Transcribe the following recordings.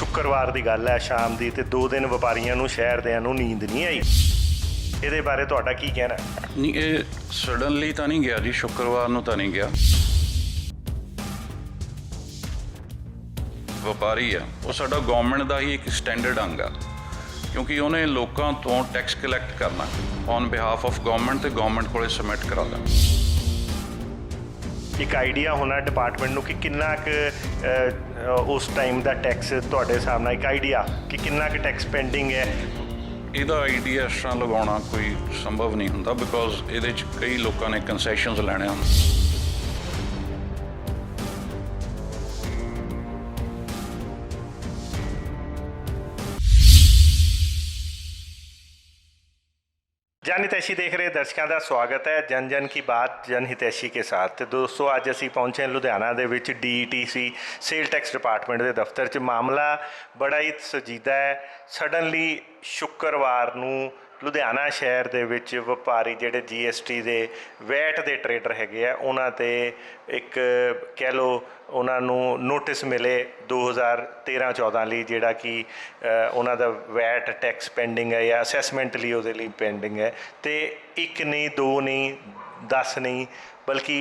शुक्रवार की गल है शाम की, तो 2 दिन व्यापारियों नूं शहर दियां नूं नींद नहीं आई। ਇਹਦੇ ਬਾਰੇ ਤੁਹਾਡਾ ਕੀ ਕਹਿਣਾ? नहीं ये सडनली तो नहीं गया जी, शुक्रवार ਨੂੰ ਤਾਂ ਨਹੀਂ ਗਿਆ। ਵਪਾਰੀ ਆ ਉਹ ਸਾਡਾ ਗਵਰਨਮੈਂਟ ਦਾ ਹੀ ਇੱਕ ਸਟੈਂਡਰਡ ਅੰਗ ਆ, ਕਿਉਂਕਿ ਉਹਨੇ ਲੋਕਾਂ ਤੋਂ ਟੈਕਸ ਕਲੈਕਟ ਕਰਨਾ ਔਨ ਬਿਹਾਫ ਆਫ ਗਵਰਨਮੈਂਟ ਤੇ ਗਵਰਨਮੈਂਟ ਕੋਲੇ ਸਬਮਿਟ ਕਰਾ ਦੇਣਾ। ਇੱਕ ਆਈਡੀਆ ਹੋਣਾ ਡਿਪਾਰਟਮੈਂਟ ਨੂੰ ਕਿ ਕਿੰਨਾ ਕੁ ਉਸ ਟਾਈਮ ਦਾ ਟੈਕਸ ਤੁਹਾਡੇ ਹਿਸਾਬ ਨਾਲ ਇੱਕ ਆਈਡੀਆ ਕਿ ਕਿੰਨਾ ਕੁ ਟੈਕਸ ਪੈਂਡਿੰਗ ਹੈ? ਇਹਦਾ ਆਈਡੀਆ ਇਸ ਤਰ੍ਹਾਂ ਲਗਾਉਣਾ ਕੋਈ ਸੰਭਵ ਨਹੀਂ ਹੁੰਦਾ, ਬਿਕੋਜ਼ ਇਹਦੇ 'ਚ ਕਈ ਲੋਕਾਂ ਨੇ ਕੰਸੈਸ਼ਨਸ ਲੈਣੇ ਹਨ। जन हितैषी देख रहे दर्शकों का स्वागत है जन जन की बात जन हितैषी के साथ। तो दोस्तों अज असी पहुँचे लुधियाना दे विच DETC सेल टैक्स डिपार्टमेंट के दफ्तर च। मामला बड़ा ही संजीदा है। सडनली शुक्रवार नूं लुधियाना शहर दे विच व्यापारी जिहड़े GST दे वैट दे ट्रेडर हैगे आ, उन्हां ते एक कह लो उन्हां नूं नोटिस मिले 2013-14 ਲਈ ਜਿਹੜਾ कि उन्हां दा वैट टैक्स पेंडिंग है या असैसमेंट ਲਈ ਉਹਦੇ ਲਈ पेंडिंग है। तो एक नहीं, 2 नहीं, 10 नहीं, बल्कि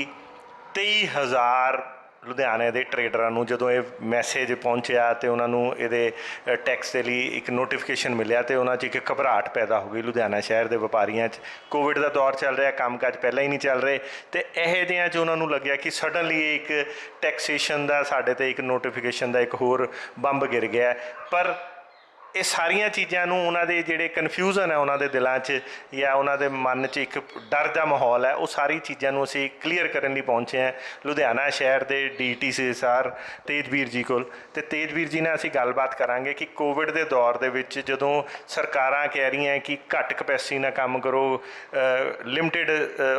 23,000 ਲੁਧਿਆਣੇ ਦੇ ਟਰੇਡਰਾਂ ਨੂੰ ਜਦੋਂ ਇਹ ਮੈਸੇਜ ਪਹੁੰਚਿਆ ਤੇ ਉਹਨਾਂ ਨੂੰ ਇਹਦੇ ਟੈਕਸ ਦੇ ਲਈ ਇੱਕ ਨੋਟੀਫਿਕੇਸ਼ਨ ਮਿਲਿਆ ਤੇ ਉਹਨਾਂ 'ਚ ਇੱਕ ਘਬਰਾਹਟ ਪੈਦਾ ਹੋ ਗਈ ਲੁਧਿਆਣਾ ਸ਼ਹਿਰ ਦੇ ਵਪਾਰੀਆਂ 'ਚ। ਕੋਵਿਡ ਦਾ ਦੌਰ ਚੱਲ ਰਿਹਾ, ਕੰਮਕਾਜ ਪਹਿਲਾਂ ਹੀ ਨਹੀਂ ਚੱਲ ਰਹੇ ਤੇ ਇਹੋ ਜਿਹਿਆਂ 'ਚ ਉਹਨਾਂ ਨੂੰ ਲੱਗਿਆ ਕਿ ਸਡਨਲੀ ਇੱਕ ਟੈਕਸੇਸ਼ਨ ਦਾ ਸਾਡੇ ਤੇ ਇੱਕ ਨੋਟੀਫਿਕੇਸ਼ਨ ਦਾ ਇੱਕ ਹੋਰ ਬੰਬ ਗਿਰ ਗਿਆ। ਪਰ ਇਹ ਸਾਰੀਆਂ ਚੀਜ਼ਾਂ ਨੂੰ ਉਹਨਾਂ ਦੇ ਜਿਹੜੇ ਕਨਫਿਊਜ਼ਨ ਹੈ ਉਹਨਾਂ ਦੇ ਦਿਲਾਂ 'ਚ ਜਾਂ ਉਹਨਾਂ ਦੇ ਮਨ 'ਚ ਇੱਕ ਡਰ ਦਾ ਮਾਹੌਲ ਹੈ, ਉਹ ਸਾਰੀ ਚੀਜ਼ਾਂ ਨੂੰ ਅਸੀਂ ਕਲੀਅਰ ਕਰਨ ਲਈ ਪਹੁੰਚੇ ਹਾਂ ਲੁਧਿਆਣਾ ਸ਼ਹਿਰ ਦੇ DETC ਸਰ ਤੇਜਵੀਰ ਜੀ ਕੋਲ। ਤੇ ਤੇਜਵੀਰ ਜੀ ਨਾਲ ਅਸੀਂ ਗੱਲਬਾਤ ਕਰਾਂਗੇ ਕਿ ਕੋਵਿਡ ਦੇ ਦੌਰ ਦੇ ਵਿੱਚ ਜਦੋਂ ਸਰਕਾਰਾਂ ਕਹਿ ਰਹੀਆਂ ਕਿ ਘੱਟ ਕਪੈਸਿਟੀ ਨਾਲ ਕੰਮ ਕਰੋ, ਲਿਮਟਿਡ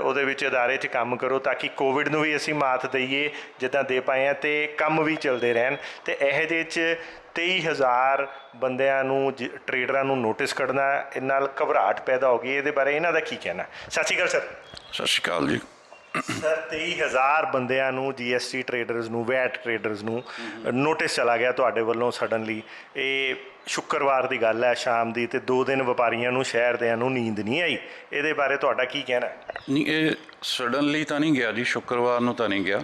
ਉਹਦੇ ਵਿੱਚ ਅਦਾਰੇ 'ਚ ਕੰਮ ਕਰੋ ਤਾਂ ਕਿ ਕੋਵਿਡ ਨੂੰ ਵੀ ਅਸੀਂ ਮਾਤ ਦਈਏ ਜਿੱਦਾਂ ਦੇ ਪਾਏ ਹਾਂ ਤੇ ਕੰਮ ਵੀ ਚੱਲਦੇ ਰਹਿਣ। ਤੇ ਇਹੋ ਜਿਹੇ 'ਚ 23,000 ਬੰਦਿਆਂ ਨੂੰ ਟਰੇਡਰਾਂ ਨੂੰ ਨੋਟਿਸ ਕੱਢਣਾ, ਇਹ ਨਾਲ ਘਬਰਾਹਟ ਪੈਦਾ ਹੋ ਗਈ। ਇਹਦੇ ਬਾਰੇ ਇਹਨਾਂ ਦਾ ਕੀ ਕਹਿਣਾ? ਸਤਿ ਸ਼੍ਰੀ ਅਕਾਲ ਸਰ। ਸਤਿ ਸ਼੍ਰੀ ਅਕਾਲ ਜੀ। ਸਰ 23,000 ਬੰਦਿਆਂ ਨੂੰ GST ਟਰੇਡਰਸ ਨੂੰ, ਵੈਟ ਟਰੇਡਰਸ ਨੂੰ ਨੋਟਿਸ ਚਲਾ ਗਿਆ ਤੁਹਾਡੇ ਵੱਲੋਂ ਸਡਨਲੀ। ਇਹ ਸ਼ੁੱਕਰਵਾਰ ਦੀ ਗੱਲ ਹੈ ਸ਼ਾਮ ਦੀ, ਤੇ 2 ਦਿਨ ਵਪਾਰੀਆਂ ਨੂੰ ਸ਼ਹਿਰ ਦਿਆਂ ਨੂੰ ਨੀਂਦ ਨਹੀਂ ਆਈ। ਇਹਦੇ ਬਾਰੇ ਤੁਹਾਡਾ ਕੀ ਕਹਿਣਾ? ਨਹੀਂ ਇਹ ਸਡਨਲੀ ਤਾਂ ਨਹੀਂ ਗਿਆ ਜੀ, ਸ਼ੁੱਕਰਵਾਰ ਨੂੰ ਤਾਂ ਨਹੀਂ ਗਿਆ।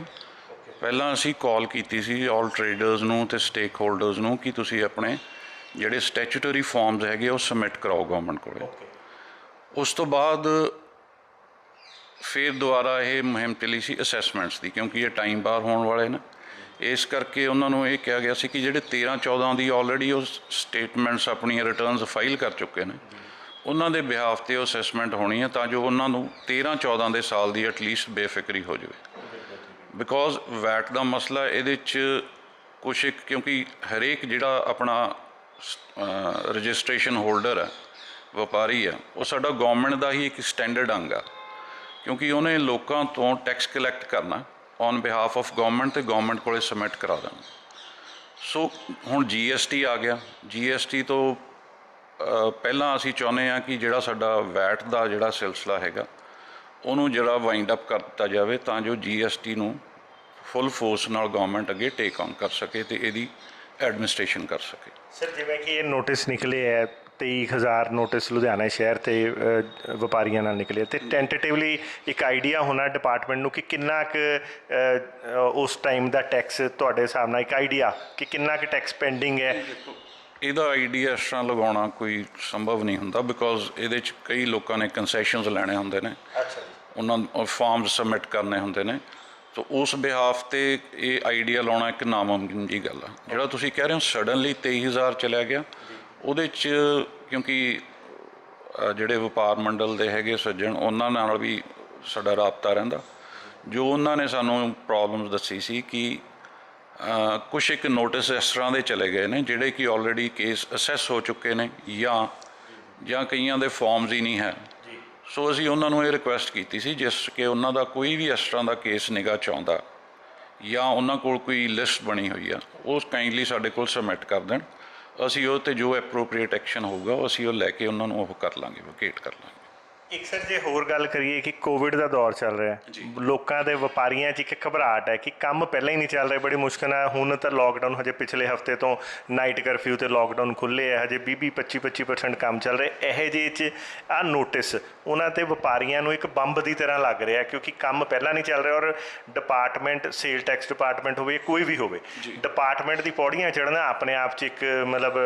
ਪਹਿਲਾਂ ਅਸੀਂ ਕਾਲ ਕੀਤੀ ਸੀ ਆਲ ਟਰੇਡਰਸ ਨੂੰ ਤੇ ਸਟੇਕ ਹੋਲਡਰਸ ਨੂੰ ਕਿ ਤੁਸੀਂ ਆਪਣੇ ਜਿਹੜੇ ਸਟੈਚੂਟਰੀ ਫਾਰਮਸ ਹੈਗੇ ਉਹ ਸਬਮਿਟ ਕਰਾਓ ਗਵਰਨਮੈਂਟ ਕੋਲੇ। ਉਸ ਤੋਂ ਬਾਅਦ ਫਿਰ ਦੁਬਾਰਾ ਇਹ ਮੁਹਿੰਮ ਚੱਲੀ ਸੀ ਅਸੈਸਮੈਂਟਸ ਦੀ, ਕਿਉਂਕਿ ਇਹ ਟਾਈਮ ਬਾਰ ਹੋਣ ਵਾਲੇ ਨੇ। ਇਸ ਕਰਕੇ ਉਹਨਾਂ ਨੂੰ ਇਹ ਕਿਹਾ ਗਿਆ ਸੀ ਕਿ ਜਿਹੜੇ 13-14 ਦੀ ਆਲਰੇਡੀ ਉਹ ਸਟੇਟਮੈਂਟਸ ਆਪਣੀਆਂ ਰਿਟਰਨਸ ਫਾਈਲ ਕਰ ਚੁੱਕੇ ਨੇ, ਉਹਨਾਂ ਦੇ ਬਿਹਾਫ 'ਤੇ ਉਹ ਅਸੈਸਮੈਂਟ ਹੋਣੀ ਹੈ ਤਾਂ ਜੋ ਉਹਨਾਂ ਨੂੰ 13-14 ਦੇ ਸਾਲ ਦੀ ਐਟਲੀਸਟ ਬੇਫਿਕਰੀ ਹੋ ਜਾਵੇ। ਬਿਕੋਜ਼ ਵੈਟ ਦਾ ਮਸਲਾ ਇਹਦੇ 'ਚ ਕੁਛ ਇੱਕ, ਕਿਉਂਕਿ ਹਰੇਕ ਜਿਹੜਾ ਆਪਣਾ ਰਜਿਸਟ੍ਰੇਸ਼ਨ ਹੋਲਡਰ ਹੈ, ਵਪਾਰੀ ਆ, ਉਹ ਸਾਡਾ ਗਵਰਨਮੈਂਟ ਦਾ ਹੀ ਇੱਕ ਸਟੈਂਡਰਡ ਅੰਗ ਆ, ਕਿਉਂਕਿ ਉਹਨੇ ਲੋਕਾਂ ਤੋਂ ਟੈਕਸ ਕਲੈਕਟ ਕਰਨਾ ਔਨ ਬਿਹਾਫ ਆਫ ਗਵਰਨਮੈਂਟ ਤੇ ਗਵਰਨਮੈਂਟ ਕੋਲੇ ਸਬਮਿਟ ਕਰਾ ਦੇਣਾ। ਸੋ ਹੁਣ GST ਆ ਗਿਆ। GST ਤੋਂ ਪਹਿਲਾਂ ਅਸੀਂ ਚਾਹੁੰਦੇ ਹਾਂ ਕਿ ਜਿਹੜਾ ਸਾਡਾ ਵੈਟ ਦਾ ਜਿਹੜਾ ਸਿਲਸਿਲਾ ਹੈਗਾ ਉਹਨੂੰ ਜਿਹੜਾ ਵਾਈਂਡ ਅਪ ਕਰ ਦਿੱਤਾ ਜਾਵੇ ਤਾਂ ਜੋ GST ਨੂੰ ਫੁੱਲ ਫੋਰਸ ਨਾਲ ਗਵਰਨਮੈਂਟ ਅੱਗੇ ਟੇਕ ਔਨ ਕਰ ਸਕੇ ਤੇ ਇਹਦੀ ਐਡਮਿਨਿਸਟ੍ਰੇਸ਼ਨ ਕਰ ਸਕੇ। ਸਰ ਜਿਵੇਂ ਕਿ ਇਹ ਨੋਟਿਸ ਨਿਕਲੇ ਹੈ 23,000 ਨੋਟਿਸ ਲੁਧਿਆਣਾ ਸ਼ਹਿਰ ਤੇ ਵਪਾਰੀਆਂ ਨਾਲ ਨਿਕਲੇ, ਤੇ ਟੈਂਟੇਟਿਵਲੀ ਇੱਕ ਆਈਡੀਆ ਹੋਣਾ ਡਿਪਾਰਟਮੈਂਟ ਨੂੰ ਕਿ ਕਿੰਨਾ ਕੁ ਉਸ ਟਾਈਮ ਦਾ ਟੈਕਸ ਤੁਹਾਡੇ ਹਿਸਾਬ ਨਾਲ ਇੱਕ ਆਈਡੀਆ ਕਿ ਕਿੰਨਾ ਕੁ ਟੈਕਸ ਪੈਂਡਿੰਗ ਹੈ? ਇਹਦਾ ਆਈਡੀਆ ਇਸ ਤਰ੍ਹਾਂ ਲਗਾਉਣਾ ਕੋਈ ਸੰਭਵ ਨਹੀਂ ਹੁੰਦਾ, ਬਿਕੋਜ਼ ਇਹਦੇ 'ਚ ਕਈ ਲੋਕਾਂ ਨੇ ਕੰਸੈਸ਼ਨਸ ਲੈਣੇ ਹੁੰਦੇ ਨੇ, ਉਹਨਾਂ ਫਾਰਮਸ ਸਬਮਿਟ ਕਰਨੇ ਹੁੰਦੇ ਨੇ। ਤਾਂ ਉਸ ਬਿਹਾਫ 'ਤੇ ਇਹ ਆਈਡੀਆ ਲਾਉਣਾ ਇੱਕ ਨਾਮੁਮਕਿਨ ਜੀ ਗੱਲ ਆ। ਜਿਹੜਾ ਤੁਸੀਂ ਕਹਿ ਰਹੇ ਹੋ ਸਡਨਲੀ 23,000 ਚਲਿਆ ਗਿਆ, ਉਹਦੇ 'ਚ ਕਿਉਂਕਿ ਜਿਹੜੇ ਵਪਾਰ ਮੰਡਲ ਦੇ ਹੈਗੇ ਸੱਜਣ, ਉਹਨਾਂ ਨਾਲ ਵੀ ਸਾਡਾ ਰਾਬਤਾ ਰਹਿੰਦਾ। ਜੋ ਉਹਨਾਂ ਨੇ ਸਾਨੂੰ ਪ੍ਰੋਬਲਮਸ ਦੱਸੀ ਸੀ ਕਿ ਕੁਛ ਇੱਕ ਨੋਟਿਸ ਇਸ ਤਰ੍ਹਾਂ ਦੇ ਚਲੇ ਗਏ ਨੇ ਜਿਹੜੇ ਕਿ ਆਲਰੇਡੀ ਕੇਸ ਅਸੈਸ ਹੋ ਚੁੱਕੇ ਨੇ ਜਾਂ ਕਈਆਂ ਦੇ ਫਾਰਮਸ ਹੀ ਨਹੀਂ ਹੈ। ਸੋ ਅਸੀਂ ਉਹਨਾਂ ਨੂੰ ਇਹ ਰਿਕੁਐਸਟ ਕੀਤੀ ਸੀ ਜਿਸ ਕਿ ਉਹਨਾਂ ਦਾ ਕੋਈ ਵੀ ਇਸ ਤਰ੍ਹਾਂ ਦਾ ਕੇਸ ਨਿਗਾਹ 'ਚ ਆਉਂਦਾ ਜਾਂ ਉਹਨਾਂ ਕੋਲ ਕੋਈ ਲਿਸਟ ਬਣੀ ਹੋਈ ਆ, ਉਹ ਕਾਈਂਡਲੀ ਸਾਡੇ ਕੋਲ ਸਬਮਿਟ ਕਰ ਦੇਣ। ਅਸੀਂ ਉਹ 'ਤੇ ਜੋ ਐਪਰੋਪਰੀਏਟ ਐਕਸ਼ਨ ਹੋਊਗਾ ਉਹ ਅਸੀਂ ਉਹ ਲੈ ਕੇ ਉਹਨਾਂ ਨੂੰ ਉਹ ਕਰ ਲਾਂਗੇ, ਵਕੇਟ ਕਰ ਲਾਂਗੇ। ਇੱਕ ਸਰ ਜੇ ਹੋਰ ਗੱਲ ਕਰੀਏ ਕਿ ਕੋਵਿਡ ਦਾ ਦੌਰ ਚੱਲ ਰਿਹਾ, ਲੋਕਾਂ ਦੇ ਵਪਾਰੀਆਂ 'ਚ ਇੱਕ ਘਬਰਾਹਟ ਹੈ ਕਿ ਕੰਮ ਪਹਿਲਾਂ ਹੀ ਨਹੀਂ ਚੱਲ ਰਿਹਾ, ਬੜੀ ਮੁਸ਼ਕਿਲ ਨਾਲ। ਹੁਣ ਤਾਂ ਲੋਕਡਾਊਨ ਹਜੇ ਪਿਛਲੇ ਹਫਤੇ ਤੋਂ ਨਾਈਟ ਕਰਫਿਊ ਤੇ ਲੋਕਡਾਊਨ ਖੁੱਲ੍ਹੇ ਹੈ, ਹਜੇ 20-25% ਕੰਮ ਚੱਲ ਰਿਹਾ। ਇਹੋ ਜਿਹੇ 'ਚ ਆਹ ਨੋਟਿਸ ਉਹਨਾਂ 'ਤੇ ਵਪਾਰੀਆਂ ਨੂੰ ਇੱਕ ਬੰਬ ਦੀ ਤਰ੍ਹਾਂ ਲੱਗ ਰਿਹਾ, ਕਿਉਂਕਿ ਕੰਮ ਪਹਿਲਾਂ ਨਹੀਂ ਚੱਲ ਰਿਹਾ। ਔਰ ਡਿਪਾਰਟਮੈਂਟ, ਸੇਲ ਟੈਕਸ ਡਿਪਾਰਟਮੈਂਟ ਹੋਵੇ, ਕੋਈ ਵੀ ਹੋਵੇ, ਡਿਪਾਰਟਮੈਂਟ ਦੀ ਪੌੜੀਆਂ ਚੜ੍ਹਨਾ ਆਪਣੇ ਆਪ 'ਚ ਇੱਕ ਮਤਲਬ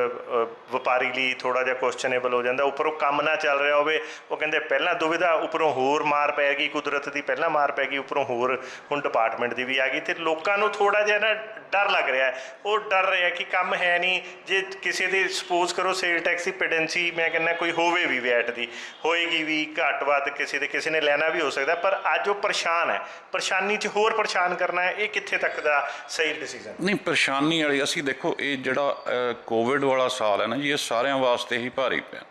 ਵਪਾਰੀ ਲਈ ਥੋੜ੍ਹਾ ਜਿਹਾ ਕੁਐਸਚਨੇਬਲ ਹੋ ਜਾਂਦਾ। ਉੱਪਰੋਂ ਕੰਮ ਨਾ ਚੱਲ ਰਿਹਾ ਹੋਵੇ, ਉਹ ਕਹਿੰਦੇ ਪਹਿਲਾਂ ਦੁਵਿਧਾ, ਉੱਪਰੋਂ ਹੋਰ ਮਾਰ ਪੈ ਗਈ ਕੁਦਰਤ ਦੀ, ਪਹਿਲਾਂ ਮਾਰ ਪੈ ਗਈ, ਉੱਪਰੋਂ ਹੋਰ ਹੁਣ ਡਿਪਾਰਟਮੈਂਟ ਦੀ ਵੀ ਆ ਗਈ। ਅਤੇ ਲੋਕਾਂ ਨੂੰ ਥੋੜ੍ਹਾ ਜਿਹਾ ਨਾ ਡਰ ਲੱਗ ਰਿਹਾ, ਉਹ ਡਰ ਰਿਹਾ ਕਿ ਕੰਮ ਹੈ ਨਹੀਂ। ਜੇ ਕਿਸੇ ਦੀ ਸਪੋਜ਼ ਕਰੋ ਸੇਲ ਟੈਕਸ ਦੀ ਪੈਡੈਂਸੀ, ਮੈਂ ਕਹਿੰਦਾ ਕੋਈ ਹੋਵੇ ਵੀ, ਵੈਟ ਦੀ ਹੋਏਗੀ ਵੀ, ਘੱਟ ਵੱਧ ਕਿਸੇ ਨੇ ਲੈਣਾ ਵੀ ਹੋ ਸਕਦਾ, ਪਰ ਅੱਜ ਉਹ ਪਰੇਸ਼ਾਨ ਹੈ। ਪਰੇਸ਼ਾਨੀ 'ਚ ਹੋਰ ਪਰੇਸ਼ਾਨ ਕਰਨਾ ਹੈ, ਇਹ ਕਿੱਥੇ ਤੱਕ ਦਾ ਸਹੀ ਡਿਸੀਜ਼ਨ? ਨਹੀਂ, ਪਰੇਸ਼ਾਨੀ ਵਾਲੀ ਅਸੀਂ ਦੇਖੋ, ਇਹ ਜਿਹੜਾ ਕੋਵਿਡ ਵਾਲਾ ਸਾਲ ਹੈ ਨਾ ਜੀ, ਇਹ ਸਾਰਿਆਂ ਵਾਸਤੇ ਹੀ ਭਾਰੀ ਪਿਆ,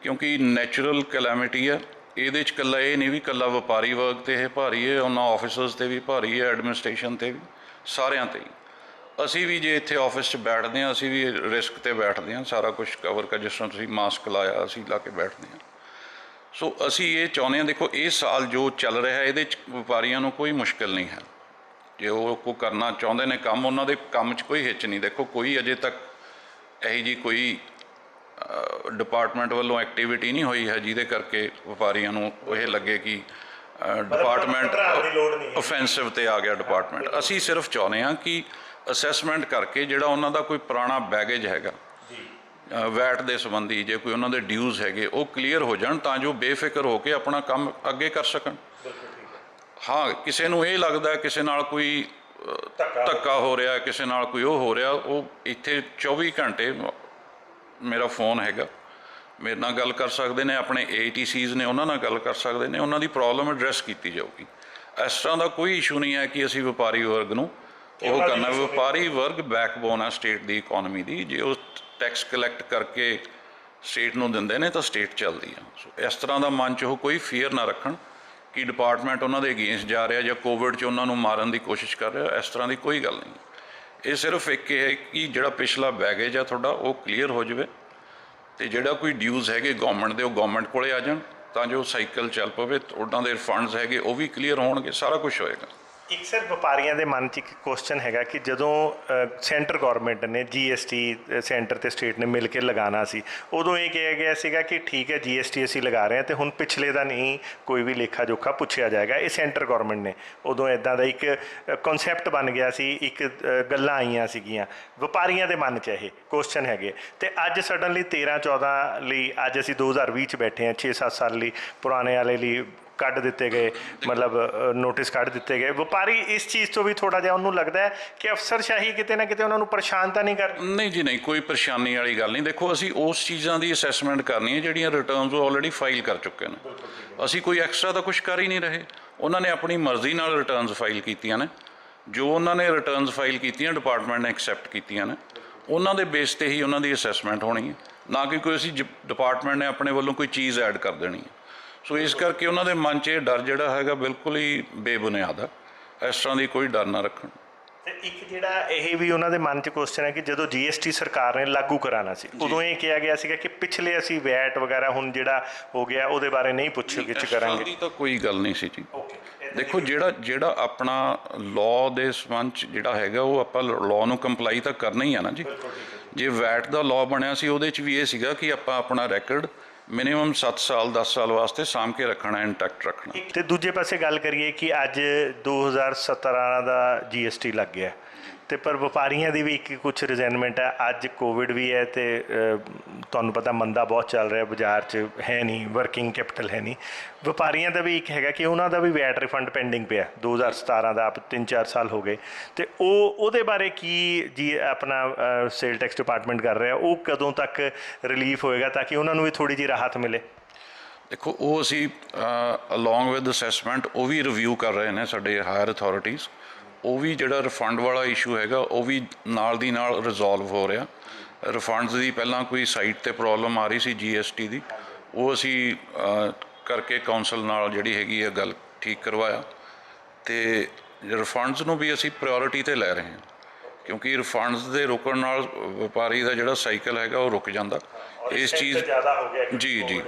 ਕਿਉਂਕਿ ਨੈਚੁਰਲ ਕੈਲੈਮਿਟੀ ਹੈ। ਇਹਦੇ 'ਚ ਇਕੱਲਾ ਇਹ ਨਹੀਂ ਵੀ ਇਕੱਲਾ ਵਪਾਰੀ ਵਰਗ 'ਤੇ ਇਹ ਭਾਰੀ ਹੈ, ਉਹਨਾਂ ਆਫਿਸਰਸ 'ਤੇ ਵੀ ਭਾਰੀ ਹੈ, ਐਡਮਿਨਿਸਟ੍ਰੇਸ਼ਨ 'ਤੇ ਵੀ, ਸਾਰਿਆਂ 'ਤੇ ਹੀ। ਅਸੀਂ ਵੀ ਜੇ ਇੱਥੇ ਆਫਿਸ 'ਚ ਬੈਠਦੇ ਹਾਂ, ਅਸੀਂ ਵੀ ਰਿਸਕ 'ਤੇ ਬੈਠਦੇ ਹਾਂ, ਸਾਰਾ ਕੁਝ ਕਵਰ ਕਰ, ਜਿਸ ਤਰ੍ਹਾਂ ਤੁਸੀਂ ਮਾਸਕ ਲਾਇਆ, ਅਸੀਂ ਲਾ ਕੇ ਬੈਠਦੇ ਹਾਂ। ਸੋ ਅਸੀਂ ਇਹ ਚਾਹੁੰਦੇ ਹਾਂ, ਦੇਖੋ ਇਹ ਸਾਲ ਜੋ ਚੱਲ ਰਿਹਾ ਇਹਦੇ 'ਚ ਵਪਾਰੀਆਂ ਨੂੰ ਕੋਈ ਮੁਸ਼ਕਿਲ ਨਹੀਂ ਹੈ। ਜੇ ਉਹ ਕੋਈ ਕਰਨਾ ਚਾਹੁੰਦੇ ਨੇ ਕੰਮ, ਉਹਨਾਂ ਦੇ ਕੰਮ 'ਚ ਕੋਈ ਹਿੱਚ ਨਹੀਂ। ਦੇਖੋ ਕੋਈ ਅਜੇ ਤੱਕ ਇਹੀ ਜਿਹੀ ਕੋਈ ਡਿਪਾਰਟਮੈਂਟ ਵੱਲੋਂ ਐਕਟੀਵਿਟੀ ਨਹੀਂ ਹੋਈ ਹੈ ਜਿਹਦੇ ਕਰਕੇ ਵਪਾਰੀਆਂ ਨੂੰ ਇਹ ਲੱਗੇ ਕਿ ਡਿਪਾਰਟਮੈਂਟ ਓਫੈਂਸਿਵ 'ਤੇ ਆ ਗਿਆ ਡਿਪਾਰਟਮੈਂਟ। ਅਸੀਂ ਸਿਰਫ ਚਾਹੁੰਦੇ ਹਾਂ ਕਿ ਅਸੈਸਮੈਂਟ ਕਰਕੇ ਜਿਹੜਾ ਉਹਨਾਂ ਦਾ ਕੋਈ ਪੁਰਾਣਾ ਬੈਗੇਜ ਹੈਗਾ ਵੈਟ ਦੇ ਸੰਬੰਧੀ, ਜੇ ਕੋਈ ਉਹਨਾਂ ਦੇ ਡਿਊਜ਼ ਹੈਗੇ, ਉਹ ਕਲੀਅਰ ਹੋ ਜਾਣ, ਤਾਂ ਜੋ ਬੇਫਿਕਰ ਹੋ ਕੇ ਆਪਣਾ ਕੰਮ ਅੱਗੇ ਕਰ ਸਕਣ। ਹਾਂ, ਕਿਸੇ ਨੂੰ ਇਹ ਲੱਗਦਾ ਕਿਸੇ ਨਾਲ ਕੋਈ ਧੱਕਾ ਹੋ ਰਿਹਾ, ਕਿਸੇ ਨਾਲ ਕੋਈ ਉਹ ਹੋ ਰਿਹਾ, ਉਹ ਇੱਥੇ 24 ਘੰਟੇ ਮੇਰਾ ਫੋਨ ਹੈਗਾ, ਮੇਰੇ ਨਾਲ ਗੱਲ ਕਰ ਸਕਦੇ ਨੇ, ਆਪਣੇ ATCs ਨੇ ਉਹਨਾਂ ਨਾਲ ਗੱਲ ਕਰ ਸਕਦੇ ਨੇ, ਉਹਨਾਂ ਦੀ ਪ੍ਰੋਬਲਮ ਐਡਰੈਸ ਕੀਤੀ ਜਾਊਗੀ। ਇਸ ਤਰ੍ਹਾਂ ਦਾ ਕੋਈ ਇਸ਼ੂ ਨਹੀਂ ਹੈ ਕਿ ਅਸੀਂ ਵਪਾਰੀ ਵਰਗ ਨੂੰ ਉਹ ਕਰਨਾ। ਵਪਾਰੀ ਵਰਗ ਬੈਕਬੋਨ ਹੈ ਸਟੇਟ ਦੀ ਇਕੋਨਮੀ ਦੀ। ਜੇ ਉਹ ਟੈਕਸ ਕਲੈਕਟ ਕਰਕੇ ਸਟੇਟ ਨੂੰ ਦਿੰਦੇ ਨੇ ਤਾਂ ਸਟੇਟ ਚੱਲਦੀ ਆ। ਸੋ ਇਸ ਤਰ੍ਹਾਂ ਦਾ ਮਨ 'ਚ ਉਹ ਕੋਈ ਫੀਅਰ ਨਾ ਰੱਖਣ ਕਿ ਡਿਪਾਰਟਮੈਂਟ ਉਹਨਾਂ ਦੇ ਅਗੇਂਸਟ ਜਾ ਰਿਹਾ ਜਾਂ ਕੋਵਿਡ 'ਚ ਉਹਨਾਂ ਨੂੰ ਮਾਰਨ ਦੀ ਕੋਸ਼ਿਸ਼ ਕਰ ਰਿਹਾ। ਇਸ ਤਰ੍ਹਾਂ ਦੀ ਕੋਈ ਗੱਲ ਨਹੀਂ। ਇਹ ਸਿਰਫ ਇੱਕ ਇਹ ਹੈ ਕਿ ਜਿਹੜਾ ਪਿਛਲਾ ਬੈਗੇਜ ਆ ਤੁਹਾਡਾ ਉਹ ਕਲੀਅਰ ਹੋ ਜਾਵੇ, ਅਤੇ ਜਿਹੜਾ ਕੋਈ ਡਿਊਜ਼ ਹੈਗੇ ਗੌਰਮੈਂਟ ਦੇ, ਉਹ ਗੌਰਮੈਂਟ ਕੋਲੇ ਆ ਜਾਣ, ਤਾਂ ਜੋ ਸਾਈਕਲ ਚੱਲ ਪਵੇ। ਉਹਨਾਂ ਦੇ ਫੰਡਸ ਹੈਗੇ ਉਹ ਵੀ ਕਲੀਅਰ ਹੋਣਗੇ, ਸਾਰਾ ਕੁਝ ਹੋਏਗਾ। ਇੱਕ ਸਰ ਵਪਾਰੀਆਂ ਦੇ ਮਨ 'ਚ ਇੱਕ ਕੁਐਸਚਨ ਹੈਗਾ ਕਿ ਜਦੋਂ ਸੈਂਟਰ ਗੌਰਮੈਂਟ ਨੇ GST ਸੈਂਟਰ ਤੇ ਸਟੇਟ ਨੇ ਮਿਲ ਕੇ ਲਗਾਉਣਾ ਸੀ, ਉਦੋਂ ਇਹ ਕਿਹਾ ਗਿਆ ਸੀਗਾ ਕਿ ਠੀਕ ਹੈ GST ਅਸੀਂ ਲਗਾ ਰਹੇ ਹਾਂ, ਅਤੇ ਹੁਣ ਪਿਛਲੇ ਦਾ ਨਹੀਂ ਕੋਈ ਵੀ ਲੇਖਾ ਜੋਖਾ ਪੁੱਛਿਆ ਜਾਏਗਾ। ਇਹ ਸੈਂਟਰ ਗੌਰਮੈਂਟ ਨੇ ਉਦੋਂ ਇੱਦਾਂ ਦਾ ਇੱਕ ਕਨਸੈਪਟ ਬਣ ਗਿਆ ਸੀ, ਇੱਕ ਗੱਲਾਂ ਆਈਆਂ ਸੀਗੀਆਂ ਵਪਾਰੀਆਂ ਦੇ ਮਨ 'ਚ, ਇਹ ਕੁਐਸਚਨ ਹੈਗੇ। ਅਤੇ ਅੱਜ ਸਡਨਲੀ 13-14 ਲਈ, ਅੱਜ ਅਸੀਂ 2020 'ਚ ਬੈਠੇ ਹਾਂ, 6-7 ਸਾਲ ਲਈ ਪੁਰਾਣੇ ਵਾਲੇ ਲਈ ਕੱਢ ਦਿੱਤੇ ਗਏ, ਮਤਲਬ ਨੋਟਿਸ ਕੱਢ ਦਿੱਤੇ ਗਏ। ਵਪਾਰੀ ਇਸ ਚੀਜ਼ ਤੋਂ ਵੀ ਥੋੜ੍ਹਾ ਜਿਹਾ ਉਹਨੂੰ ਲੱਗਦਾ ਹੈ ਕਿ ਅਫਸਰਸ਼ਾਹੀ ਕਿਤੇ ਨਾ ਕਿਤੇ ਉਹਨਾਂ ਨੂੰ ਪਰੇਸ਼ਾਨ ਤਾਂ ਨਹੀਂ ਕਰ? ਨਹੀਂ ਜੀ, ਨਹੀਂ, ਕੋਈ ਪਰੇਸ਼ਾਨੀ ਵਾਲੀ ਗੱਲ ਨਹੀਂ। ਦੇਖੋ ਅਸੀਂ ਉਸ ਚੀਜ਼ਾਂ ਦੀ ਅਸੈਸਮੈਂਟ ਕਰਨੀ ਹੈ ਜਿਹੜੀਆਂ ਰਿਟਰਨਸ ਉਹ ਆਲਰੇਡੀ ਫਾਈਲ ਕਰ ਚੁੱਕੇ ਨੇ। ਅਸੀਂ ਕੋਈ ਐਕਸਟਰਾ ਤਾਂ ਕੁਛ ਕਰ ਹੀ ਨਹੀਂ ਰਹੇ। ਉਹਨਾਂ ਨੇ ਆਪਣੀ ਮਰਜ਼ੀ ਨਾਲ ਰਿਟਰਨਸ ਫਾਈਲ ਕੀਤੀਆਂ ਨੇ। ਜੋ ਉਹਨਾਂ ਨੇ ਰਿਟਰਨਸ ਫਾਈਲ ਕੀਤੀਆਂ ਡਿਪਾਰਟਮੈਂਟ ਨੇ ਐਕਸੈਪਟ ਕੀਤੀਆਂ ਨੇ, ਉਹਨਾਂ ਦੇ ਬੇਸ 'ਤੇ ਹੀ ਉਹਨਾਂ ਦੀ ਅਸੈਸਮੈਂਟ ਹੋਣੀ ਹੈ, ਨਾ ਕਿ ਕੋਈ ਅਸੀਂ ਡਿਪਾਰਟਮੈਂਟ ਨੇ ਆਪਣੇ ਵੱਲੋਂ ਕੋਈ ਚੀਜ਼ ਐਡ ਕਰ ਦੇਣੀ ਹੈ। ਸੋ ਇਸ ਕਰਕੇ ਉਹਨਾਂ ਦੇ ਮਨ 'ਚ ਇਹ ਡਰ ਜਿਹੜਾ ਹੈਗਾ ਬਿਲਕੁਲ ਹੀ ਬੇਬੁਨਿਆਦ ਆ। ਇਸ ਤਰ੍ਹਾਂ ਦੀ ਕੋਈ ਡਰ ਨਾ ਰੱਖਣ। ਅਤੇ ਇੱਕ ਜਿਹੜਾ ਇਹ ਵੀ ਉਹਨਾਂ ਦੇ ਮਨ 'ਚ ਕੁਐਸਚਨ ਹੈ ਕਿ ਜਦੋਂ GST ਸਰਕਾਰ ਨੇ ਲਾਗੂ ਕਰਾਉਣਾ ਸੀ, ਉਦੋਂ ਇਹ ਕਿਹਾ ਗਿਆ ਸੀਗਾ ਕਿ ਪਿਛਲੇ ਅਸੀਂ ਵੈਟ ਵਗੈਰਾ ਹੁਣ ਜਿਹੜਾ ਹੋ ਗਿਆ ਉਹਦੇ ਬਾਰੇ ਨਹੀਂ ਪੁੱਛ ਗਿੱਛ ਕਰਾਂਗੇ। ਇਸ ਤਾਂ ਕੋਈ ਗੱਲ ਨਹੀਂ ਸੀ ਜੀ। ਦੇਖੋ ਜਿਹੜਾ ਆਪਣਾ ਲਾਅ ਦੇ ਸੰਬੰਧ 'ਚ ਜਿਹੜਾ ਹੈਗਾ, ਉਹ ਆਪਾਂ ਲਾਅ ਨੂੰ ਕੰਪਲਾਈ ਤਾਂ ਕਰਨਾ ਹੀ ਆ ਨਾ ਜੀ। ਜੇ ਵੈਟ ਦਾ ਲਾਅ ਬਣਿਆ ਸੀ, ਉਹਦੇ 'ਚ ਵੀ ਇਹ ਸੀਗਾ ਕਿ ਆਪਾਂ ਆਪਣਾ ਰੈਕਡ ਮਿਨੀਮਮ 7 ਸਾਲ 10 ਸਾਲ ਵਾਸਤੇ ਸਾਂਭ ਕੇ ਰੱਖਣਾ, ਇੰਟੈਕਟ ਰੱਖਣਾ। ਤੇ ਦੂਜੇ ਪਾਸੇ ਗੱਲ ਕਰੀਏ ਕਿ ਅੱਜ 2017 ਦਾ GST ਲੱਗ ਗਿਆ, ਤੇ ਪਰ ਵਪਾਰੀਆਂ ਦੀ ਵੀ ਇੱਕ ਕੁਛ ਰਿਜ਼ੈਨਮੈਂਟ ਹੈ। ਅੱਜ ਕੋਵਿਡ ਵੀ ਹੈ ਅਤੇ ਤੁਹਾਨੂੰ ਪਤਾ ਮੰਦਾ ਬਹੁਤ ਚੱਲ ਰਿਹਾ, ਬਾਜ਼ਾਰ 'ਚ ਹੈ ਨਹੀਂ, ਵਰਕਿੰਗ ਕੈਪੀਟਲ ਹੈ ਨਹੀਂ। ਵਪਾਰੀਆਂ ਦਾ ਵੀ ਇੱਕ ਹੈਗਾ ਕਿ ਉਹਨਾਂ ਦਾ ਵੀ ਵੈਟ ਰਿਫੰਡ ਪੈਂਡਿੰਗ ਪਿਆ 2017 ਦਾ, 3-4 ਸਾਲ ਹੋ ਗਏ। ਅਤੇ ਉਹਦੇ ਬਾਰੇ ਕੀ ਜੀ ਆਪਣਾ ਸੇਲ ਟੈਕਸ ਡਿਪਾਰਟਮੈਂਟ ਕਰ ਰਿਹਾ, ਉਹ ਕਦੋਂ ਤੱਕ ਰਿਲੀਫ ਹੋਏਗਾ ਤਾਂ ਕਿ ਉਹਨਾਂ ਨੂੰ ਵੀ ਥੋੜ੍ਹੀ ਜਿਹੀ ਰਾਹਤ ਮਿਲੇ? ਦੇਖੋ ਉਹ ਅਸੀਂ ਅਲੋਂਗ ਵਿਦ ਅਸੈਸਮੈਂਟ ਉਹ ਵੀ ਰਿਵਿਊ ਕਰ ਰਹੇ ਨੇ ਸਾਡੇ ਹਾਇਰ ਅਥਾਰਟੀਜ਼। ਉਹ ਵੀ ਜਿਹੜਾ ਰਿਫੰਡ ਵਾਲਾ ਇਸ਼ੂ ਹੈਗਾ ਉਹ ਵੀ ਨਾਲ ਦੀ ਨਾਲ ਰਿਜ਼ੋਲਵ ਹੋ ਰਿਹਾ। ਰਿਫੰਡਸ ਦੀ ਪਹਿਲਾਂ ਕੋਈ ਸਾਈਟ 'ਤੇ ਪ੍ਰੋਬਲਮ ਆ ਰਹੀ ਸੀ GST ਦੀ, ਉਹ ਅਸੀਂ ਕਰਕੇ ਕੌਂਸਲ ਨਾਲ ਜਿਹੜੀ ਹੈਗੀ ਹੈ ਗੱਲ ਠੀਕ ਕਰਵਾਇਆ, ਅਤੇ ਰਿਫੰਡਸ ਨੂੰ ਵੀ ਅਸੀਂ ਪ੍ਰਾਇਓਰਿਟੀ 'ਤੇ ਲੈ ਰਹੇ ਹਾਂ ਕਿਉਂਕਿ ਰਿਫੰਡਸ ਦੇ ਰੁਕਣ ਨਾਲ ਵਪਾਰੀ ਦਾ ਜਿਹੜਾ ਸਾਈਕਲ ਹੈਗਾ ਉਹ ਰੁਕ ਜਾਂਦਾ। ਇਸ ਚੀਜ਼ ਜ਼ਿਆਦਾ ਹੋ ਗਿਆ ਜੀ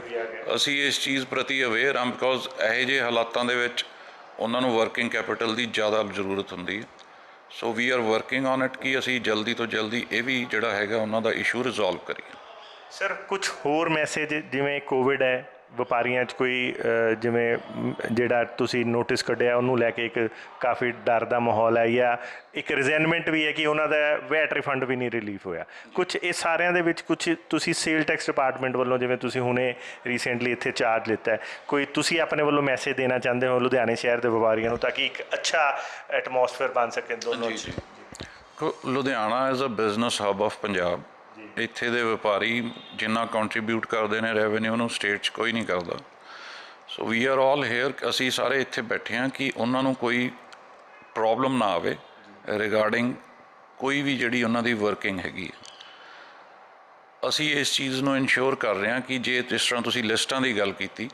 ਅਸੀਂ ਇਸ ਚੀਜ਼ ਪ੍ਰਤੀ ਅਵੇਅਰ ਹਾਂ, ਬਿਕੋਜ਼ ਇਹੋ ਜਿਹੇ ਹਾਲਾਤਾਂ ਦੇ ਵਿੱਚ ਉਹਨਾਂ ਨੂੰ ਵਰਕਿੰਗ ਕੈਪੀਟਲ ਦੀ ਜ਼ਿਆਦਾ ਜ਼ਰੂਰਤ ਹੁੰਦੀ ਹੈ। So we are working on it ਕਿ ਅਸੀਂ ਜਲਦੀ ਤੋਂ ਜਲਦੀ ਇਹ ਵੀ ਜਿਹੜਾ ਹੈਗਾ ਉਹਨਾਂ ਦਾ ਇਸ਼ੂ ਰਿਜ਼ੋਲਵ ਕਰੀਏ। ਸਰ ਕੁਝ ਹੋਰ ਮੈਸੇਜ, ਜਿਵੇਂ ਕੋਵਿਡ ਹੈ, ਵਪਾਰੀਆਂ 'ਚ ਕੋਈ ਜਿਵੇਂ ਜਿਹੜਾ ਤੁਸੀਂ ਨੋਟਿਸ ਕੱਢਿਆ ਉਹਨੂੰ ਲੈ ਕੇ ਇੱਕ ਕਾਫੀ ਡਰ ਦਾ ਮਾਹੌਲ ਹੈ, ਜਾਂ ਇੱਕ ਰਿਜ਼ੈਨਮੈਂਟ ਵੀ ਹੈ ਕਿ ਉਹਨਾਂ ਦਾ ਵੈਟ ਰਿਫੰਡ ਵੀ ਨਹੀਂ ਰਿਲੀਫ ਹੋਇਆ। ਕੁਝ ਇਹ ਸਾਰਿਆਂ ਦੇ ਵਿੱਚ ਕੁਝ ਤੁਸੀਂ ਸੇਲ ਟੈਕਸ ਡਿਪਾਰਟਮੈਂਟ ਵੱਲੋਂ, ਜਿਵੇਂ ਤੁਸੀਂ ਹੁਣੇ ਰੀਸੈਂਟਲੀ ਇੱਥੇ ਚਾਰਜ ਲਿੱਤਾ ਹੈ, ਕੋਈ ਤੁਸੀਂ ਆਪਣੇ ਵੱਲੋਂ ਮੈਸੇਜ ਦੇਣਾ ਚਾਹੁੰਦੇ ਹੋ ਲੁਧਿਆਣੇ ਸ਼ਹਿਰ ਦੇ ਵਪਾਰੀਆਂ ਨੂੰ, ਤਾਂ ਕਿ ਇੱਕ ਅੱਛਾ ਐਟਮੋਸਫੇਅਰ ਬਣ ਸਕੇ ਦੋਨੋਂ? Ludhiana as a business hub of Punjab, ਇੱਥੇ ਦੇ ਵਪਾਰੀ ਜਿੰਨਾ ਕੰਟਰੀਬਿਊਟ ਕਰਦੇ ਨੇ ਰੈਵਨਿਊ ਨੂੰ, ਸਟੇਟ 'ਚ ਕੋਈ ਨਹੀਂ ਕਰਦਾ। ਸੋ ਵੀ ਆਰ ਆਲ ਹੇਅਰ, ਅਸੀਂ ਸਾਰੇ ਇੱਥੇ ਬੈਠੇ ਹਾਂ ਕਿ ਉਹਨਾਂ ਨੂੰ ਕੋਈ ਪ੍ਰੋਬਲਮ ਨਾ ਆਵੇ ਰਿਗਾਰਡਿੰਗ ਕੋਈ ਵੀ ਜਿਹੜੀ ਉਹਨਾਂ ਦੀ ਵਰਕਿੰਗ ਹੈਗੀ ਹੈ। ਅਸੀਂ ਇਸ ਚੀਜ਼ ਨੂੰ ਇਨਸ਼ੋਰ ਕਰ ਰਹੇ ਹਾਂ ਕਿ ਜੇ ਜਿਸ ਤਰ੍ਹਾਂ ਤੁਸੀਂ ਲਿਸਟਾਂ ਦੀ ਗੱਲ ਕੀਤੀ,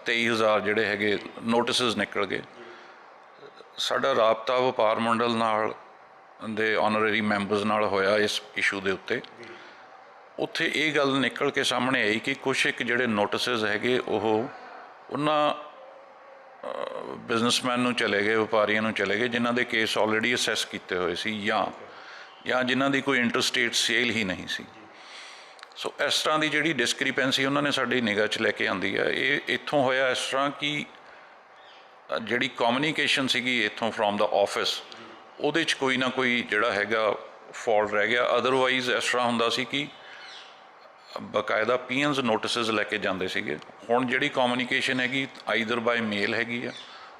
23,000 ਜਿਹੜੇ ਹੈਗੇ ਨੋਟਿਸਿਸ ਨਿਕਲ ਗਏ, ਸਾਡਾ ਰਾਬਤਾ ਵਪਾਰ ਮੰਡਲ ਨਾਲ ਦੇ ਆਨਰੇਰੀ ਮੈਂਬਰਸ ਨਾਲ ਹੋਇਆ ਇਸ ਇਸ਼ੂ ਦੇ ਉੱਤੇ। ਉੱਥੇ ਇਹ ਗੱਲ ਨਿਕਲ ਕੇ ਸਾਹਮਣੇ ਆਈ ਕਿ ਕੁਛ ਇੱਕ ਜਿਹੜੇ ਨੋਟਿਸਿਸ ਹੈਗੇ ਉਹ ਉਹਨਾਂ ਬਿਜ਼ਨਸਮੈਨ ਨੂੰ ਚਲੇ ਗਏ, ਵਪਾਰੀਆਂ ਨੂੰ ਚਲੇ ਗਏ ਜਿਨ੍ਹਾਂ ਦੇ ਕੇਸ ਆਲਰੇਡੀ ਅਸੈਸ ਕੀਤੇ ਹੋਏ ਸੀ, ਜਾਂ ਜਿਨ੍ਹਾਂ ਦੀ ਕੋਈ ਇੰਟਰਸਟੇਟ ਸੇਲ ਹੀ ਨਹੀਂ ਸੀ। ਸੋ ਇਸ ਤਰ੍ਹਾਂ ਦੀ ਜਿਹੜੀ ਡਿਸਕ੍ਰਿਪੈਂਸੀ ਉਹਨਾਂ ਨੇ ਸਾਡੀ ਨਿਗਾਹ 'ਚ ਲੈ ਕੇ ਆਂਦੀ ਹੈ। ਇਹ ਇੱਥੋਂ ਹੋਇਆ ਇਸ ਤਰ੍ਹਾਂ ਕਿ ਜਿਹੜੀ ਕਮਿਊਨੀਕੇਸ਼ਨ ਸੀਗੀ ਇੱਥੋਂ ਫਰੋਮ ਦਾ ਆਫਿਸ, ਉਹਦੇ 'ਚ ਕੋਈ ਨਾ ਕੋਈ ਜਿਹੜਾ ਹੈਗਾ ਫਾਲਟ ਰਹਿ ਗਿਆ। ਅਦਰਵਾਈਜ਼ ਇਸ ਤਰ੍ਹਾਂ ਹੁੰਦਾ ਸੀ ਕਿ ਬਕਾਇਦਾ ਪੀਐਨਸ ਨੋਟਿਸਿਸ ਲੈ ਕੇ ਜਾਂਦੇ ਸੀਗੇ। ਹੁਣ ਜਿਹੜੀ ਕਮਿਊਨੀਕੇਸ਼ਨ ਹੈਗੀ ਆਈਦਰ ਬਾਏ ਮੇਲ ਹੈਗੀ ਆ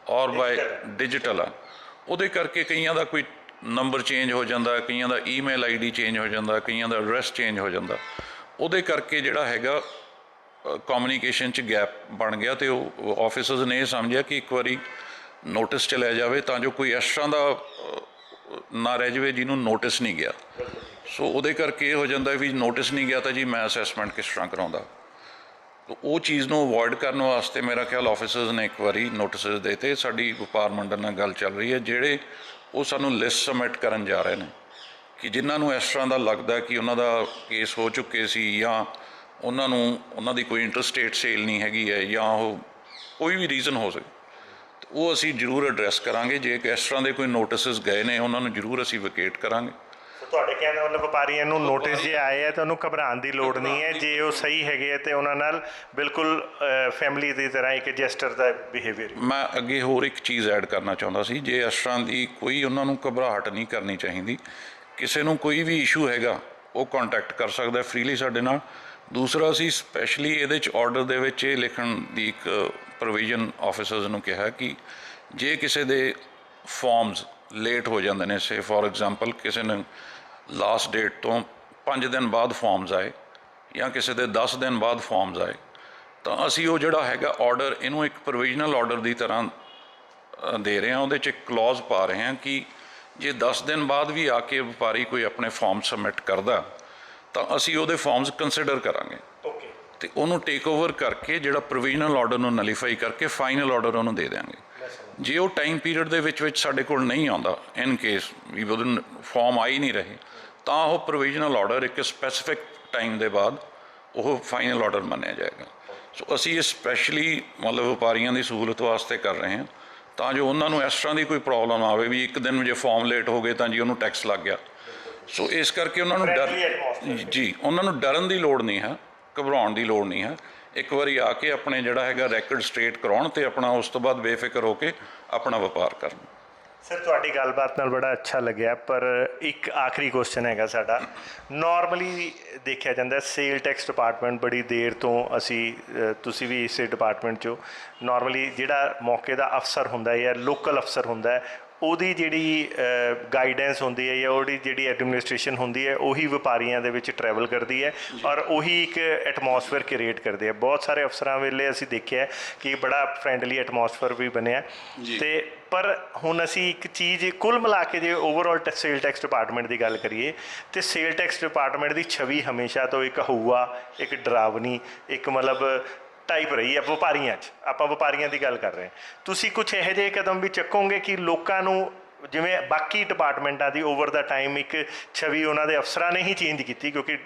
ਔਰ ਬਾਏ ਡਿਜੀਟਲ ਆ, ਉਹਦੇ ਕਰਕੇ ਕਈਆਂ ਦਾ ਕੋਈ ਨੰਬਰ ਚੇਂਜ ਹੋ ਜਾਂਦਾ, ਕਈਆਂ ਦਾ ਈਮੇਲ ਆਈਡੀ ਚੇਂਜ ਹੋ ਜਾਂਦਾ, ਕਈਆਂ ਦਾ ਐਡਰੈਸ ਚੇਂਜ ਹੋ ਜਾਂਦਾ। ਉਹਦੇ ਕਰਕੇ ਜਿਹੜਾ ਹੈਗਾ ਕਮਿਊਨੀਕੇਸ਼ਨ 'ਚ ਗੈਪ ਬਣ ਗਿਆ, ਅਤੇ ਉਹ ਆਫਿਸਰਸ ਨੇ ਇਹ ਸਮਝਿਆ ਕਿ ਇੱਕ ਵਾਰੀ ਨੋਟਿਸ ਚਲਿਆ ਜਾਵੇ ਤਾਂ ਜੋ ਕੋਈ ਇਸ ਤਰ੍ਹਾਂ ਦਾ ਨਾ ਰਹਿ ਜਾਵੇ ਜਿਹਨੂੰ ਨੋਟਿਸ ਨਹੀਂ ਗਿਆ। ਸੋ ਉਹਦੇ ਕਰਕੇ ਇਹ ਹੋ ਜਾਂਦਾ ਵੀ ਨੋਟਿਸ ਨਹੀਂ ਗਿਆ ਤਾਂ ਜੀ ਮੈਂ ਅਸੈਸਮੈਂਟ ਕਿਸ ਤਰ੍ਹਾਂ ਕਰਾਉਂਦਾ। ਉਹ ਚੀਜ਼ ਨੂੰ ਅਵੋਇਡ ਕਰਨ ਵਾਸਤੇ ਮੇਰਾ ਖਿਆਲ ਆਫਿਸਰਸ ਨੇ ਇੱਕ ਵਾਰੀ ਨੋਟਿਸਿਸ ਦੇ ਦਿੱਤੇ। ਸਾਡੀ ਵਪਾਰ ਮੰਡਲ ਨਾਲ ਗੱਲ ਚੱਲ ਰਹੀ ਹੈ, ਜਿਹੜੇ ਉਹ ਸਾਨੂੰ ਲਿਸਟ ਸਬਮਿਟ ਕਰਨ ਜਾ ਰਹੇ ਨੇ ਕਿ ਜਿਨ੍ਹਾਂ ਨੂੰ ਇਸ ਤਰ੍ਹਾਂ ਦਾ ਲੱਗਦਾ ਕਿ ਉਹਨਾਂ ਦਾ ਕੇਸ ਹੋ ਚੁੱਕੇ ਸੀ, ਜਾਂ ਉਹਨਾਂ ਦੀ ਕੋਈ ਇੰਟਰਸਟੇਟ ਸੇਲ ਨਹੀਂ ਹੈਗੀ ਹੈ, ਜਾਂ ਉਹ ਕੋਈ ਵੀ ਰੀਜ਼ਨ ਹੋ ਸਕੇ, ਉਹ ਅਸੀਂ ਜ਼ਰੂਰ ਐਡਰੈਸ ਕਰਾਂਗੇ। ਜੇ ਇਸ ਤਰ੍ਹਾਂ ਦੇ ਕੋਈ ਨੋਟਿਸਿਸ ਗਏ ਨੇ ਉਹਨਾਂ ਨੂੰ ਜ਼ਰੂਰ ਅਸੀਂ ਵਿਕੇਟ ਕਰਾਂਗੇ। ਤੁਹਾਡੇ ਕਹਿਣ ਦਾ ਮਤਲਬ ਵਪਾਰੀਆਂ ਨੂੰ ਨੋਟਿਸ ਜੇ ਆਏ ਹੈ ਤਾਂ ਉਹਨੂੰ ਘਬਰਾਉਣ ਦੀ ਲੋੜ ਨਹੀਂ ਹੈ, ਜੇ ਉਹ ਸਹੀ ਹੈਗੇ ਹੈ ਤੇ ਉਹਨਾਂ ਨਾਲ ਬਿਲਕੁਲ ਫੈਮਿਲੀ ਦੀ ਤਰ੍ਹਾਂ ਇੱਕ ਜੈਸਟਰ ਦਾ ਬਿਹੇਵੀਅਰ। ਮੈਂ ਅੱਗੇ ਹੋਰ ਇੱਕ ਚੀਜ਼ ਐਡ ਕਰਨਾ ਚਾਹੁੰਦਾ ਸੀ, ਜੇ ਇਸ ਤਰ੍ਹਾਂ ਦੀ ਕੋਈ ਉਹਨਾਂ ਨੂੰ ਘਬਰਾਹਟ ਨਹੀਂ ਕਰਨੀ ਚਾਹੀਦੀ। ਕਿਸੇ ਨੂੰ ਕੋਈ ਵੀ ਇਸ਼ੂ ਹੈਗਾ ਉਹ ਕੰਟੈਕਟ ਕਰ ਸਕਦਾ ਫ੍ਰੀਲੀ ਸਾਡੇ ਨਾਲ। ਦੂਸਰਾ, ਅਸੀਂ ਸਪੈਸ਼ਲੀ ਇਹਦੇ 'ਚ ਆਰਡਰ ਦੇ ਵਿੱਚ ਇਹ ਲਿਖਣ ਦੀ ਇੱਕ ਪ੍ਰੋਵੀਜ਼ਨ ਆਫਿਸਰਸ ਨੂੰ ਕਿਹਾ ਕਿ ਜੇ ਕਿਸੇ ਦੇ ਫਾਰਮਸ ਲੇਟ ਹੋ ਜਾਂਦੇ ਨੇ, ਸੇ ਫੋਰ ਐਗਜ਼ਾਮਪਲ ਕਿਸੇ ਨੇ ਲਾਸਟ ਡੇਟ ਤੋਂ 5 ਦਿਨ ਬਾਅਦ ਫਾਰਮਸ ਆਏ, ਜਾਂ ਕਿਸੇ ਦੇ 10 ਦਿਨ ਬਾਅਦ ਫਾਰਮਸ ਆਏ, ਤਾਂ ਅਸੀਂ ਉਹ ਜਿਹੜਾ ਹੈਗਾ ਆਰਡਰ, ਇਹਨੂੰ ਇੱਕ ਪ੍ਰੋਵੀਜ਼ਨਲ ਆਰਡਰ ਦੀ ਤਰ੍ਹਾਂ ਦੇ ਰਹੇ ਹਾਂ। ਉਹਦੇ 'ਚ ਇੱਕ ਕਲੌਜ਼ ਪਾ ਰਹੇ ਹਾਂ ਕਿ ਜੇ 10 ਦਿਨ ਬਾਅਦ ਵੀ ਆ ਕੇ ਵਪਾਰੀ ਕੋਈ ਆਪਣੇ ਫਾਰਮ ਸਬਮਿਟ ਕਰਦਾ ਤਾਂ ਅਸੀਂ ਉਹਦੇ ਫਾਰਮਸ ਕੰਸੀਡਰ ਕਰਾਂਗੇ, ਅਤੇ ਉਹਨੂੰ ਟੇਕ ਓਵਰ ਕਰਕੇ ਜਿਹੜਾ ਪ੍ਰੋਵੀਜ਼ਨਲ ਆਰਡਰ ਨੂੰ ਨਲੀਫਾਈ ਕਰਕੇ ਫਾਈਨਲ ਆਰਡਰ ਉਹਨੂੰ ਦੇ ਦਿਆਂਗੇ। ਜੇ ਉਹ ਟਾਈਮ ਪੀਰੀਅਡ ਦੇ ਵਿੱਚ ਸਾਡੇ ਕੋਲ ਨਹੀਂ ਆਉਂਦਾ, ਇਨ ਕੇਸ ਵੀ ਉਹਦੇ ਫਾਰਮ ਆ ਹੀ ਨਹੀਂ ਰਹੇ, ਤਾਂ ਉਹ ਪ੍ਰੋਵੀਜ਼ਨਲ ਆਰਡਰ ਇੱਕ ਸਪੈਸੀਫਿਕ ਟਾਈਮ ਦੇ ਬਾਅਦ ਉਹ ਫਾਈਨਲ ਆਰਡਰ ਮੰਨਿਆ ਜਾਏਗਾ। ਸੋ ਅਸੀਂ ਇਹ ਸਪੈਸ਼ਲੀ ਮਤਲਬ ਵਪਾਰੀਆਂ ਦੀ ਸਹੂਲਤ ਵਾਸਤੇ ਕਰ ਰਹੇ ਹਾਂ, ਤਾਂ ਜੋ ਉਹਨਾਂ ਨੂੰ ਇਸ ਤਰ੍ਹਾਂ ਦੀ ਕੋਈ ਪ੍ਰੋਬਲਮ ਆਵੇ ਵੀ ਇੱਕ ਦਿਨ ਜੇ ਫਾਰਮ ਲੇਟ ਹੋ ਗਏ ਤਾਂ ਜੀ ਉਹਨੂੰ ਟੈਕਸ ਲੱਗ ਗਿਆ। ਸੋ ਇਸ ਕਰਕੇ ਉਹਨਾਂ ਨੂੰ ਡਰਨ ਦੀ ਲੋੜ ਨਹੀਂ ਹੈ, ਘਬਰਾਉਣ ਦੀ ਲੋੜ ਨਹੀਂ ਹੈ। ਇੱਕ ਵਾਰੀ ਆ ਕੇ ਆਪਣੇ ਜਿਹੜਾ ਹੈਗਾ ਰੈਕਡ ਸਟ੍ਰੇਟ ਕਰਾਉਣ ਅਤੇ ਆਪਣਾ ਉਸ ਤੋਂ ਬਾਅਦ ਬੇਫਿਕਰ ਹੋ ਕੇ ਆਪਣਾ ਵਪਾਰ ਕਰਨ। ਸਰ ਤੁਹਾਡੀ ਗੱਲਬਾਤ ਨਾਲ ਬੜਾ ਅੱਛਾ ਲੱਗਿਆ, ਪਰ ਇੱਕ ਆਖਰੀ ਕੁਐਸਚਨ ਹੈਗਾ ਸਾਡਾ। ਨਾਰਮਲੀ ਦੇਖਿਆ ਜਾਂਦਾ ਸੇਲ ਟੈਕਸ ਡਿਪਾਰਟਮੈਂਟ ਬੜੀ ਦੇਰ ਤੋਂ ਤੁਸੀਂ ਵੀ ਇਸੇ ਡਿਪਾਰਟਮੈਂਟ 'ਚੋਂ, ਨਾਰਮਲੀ ਜਿਹੜਾ ਮੌਕੇ ਦਾ ਅਫਸਰ ਹੁੰਦਾ ਹੈ ਜਾਂ ਲੋਕਲ ਅਫਸਰ ਹੁੰਦਾ ਹੈ, ਉਹਦੀ ਜਿਹੜੀ ਗਾਈਡੈਂਸ ਹੁੰਦੀ ਹੈ ਜਾਂ ਉਹਦੀ ਜਿਹੜੀ ਐਡਮਿਨਿਸਟ੍ਰੇਸ਼ਨ ਹੁੰਦੀ ਹੈ, ਉਹੀ ਵਪਾਰੀਆਂ ਦੇ ਵਿੱਚ ਟਰੈਵਲ ਕਰਦੀ ਹੈ ਔਰ ਉਹੀ ਇੱਕ ਐਟਮੋਸਫੇਅਰ ਕ੍ਰੀਏਟ ਕਰਦੇ ਆ। ਬਹੁਤ ਸਾਰੇ ਅਫਸਰਾਂ ਵੇਲੇ ਅਸੀਂ ਦੇਖਿਆ ਕਿ ਬੜਾ ਫਰੈਂਡਲੀ ਐਟਮੋਸਫੇਅਰ ਵੀ ਬਣਿਆ, ਅਤੇ ਪਰ ਹੁਣ ਅਸੀਂ ਇੱਕ ਚੀਜ਼ ਕੁੱਲ ਮਿਲਾ ਕੇ ਜੇ ਓਵਰਆਲ ਸੇਲ ਟੈਕਸ ਡਿਪਾਰਟਮੈਂਟ ਦੀ ਗੱਲ ਕਰੀਏ ਤਾਂ ਸੇਲ ਟੈਕਸ ਡਿਪਾਰਟਮੈਂਟ ਦੀ ਛਵੀ ਹਮੇਸ਼ਾ ਤੋਂ ਇੱਕ ਹਊਆ, ਇੱਕ ਡਰਾਵਨੀ, ਇੱਕ ਮਤਲਬ ਟਾਈਪ ਰਹੀ ਹੈ ਵਪਾਰੀਆਂ 'ਚ। ਆਪਾਂ ਵਪਾਰੀਆਂ ਦੀ ਗੱਲ ਕਰ ਰਹੇ ਹਾਂ। ਤੁਸੀਂ ਕੁਛ ਇਹੋ ਜਿਹੇ ਕਦਮ ਵੀ ਚੱਕੋਗੇ ਕਿ ਲੋਕਾਂ ਨੂੰ ਜਿਵੇਂ ਬਾਕੀ ਡਿਪਾਰਟਮੈਂਟਾਂ ਦੀ ਓਵਰ ਦਾ ਟਾਈਮ ਇੱਕ ਛਵੀ ਉਹਨਾਂ ਦੇ ਅਫਸਰਾਂ ਨੇ ਹੀ ਚੇਂਜ ਕੀਤੀ, ਕਿਉਂਕਿ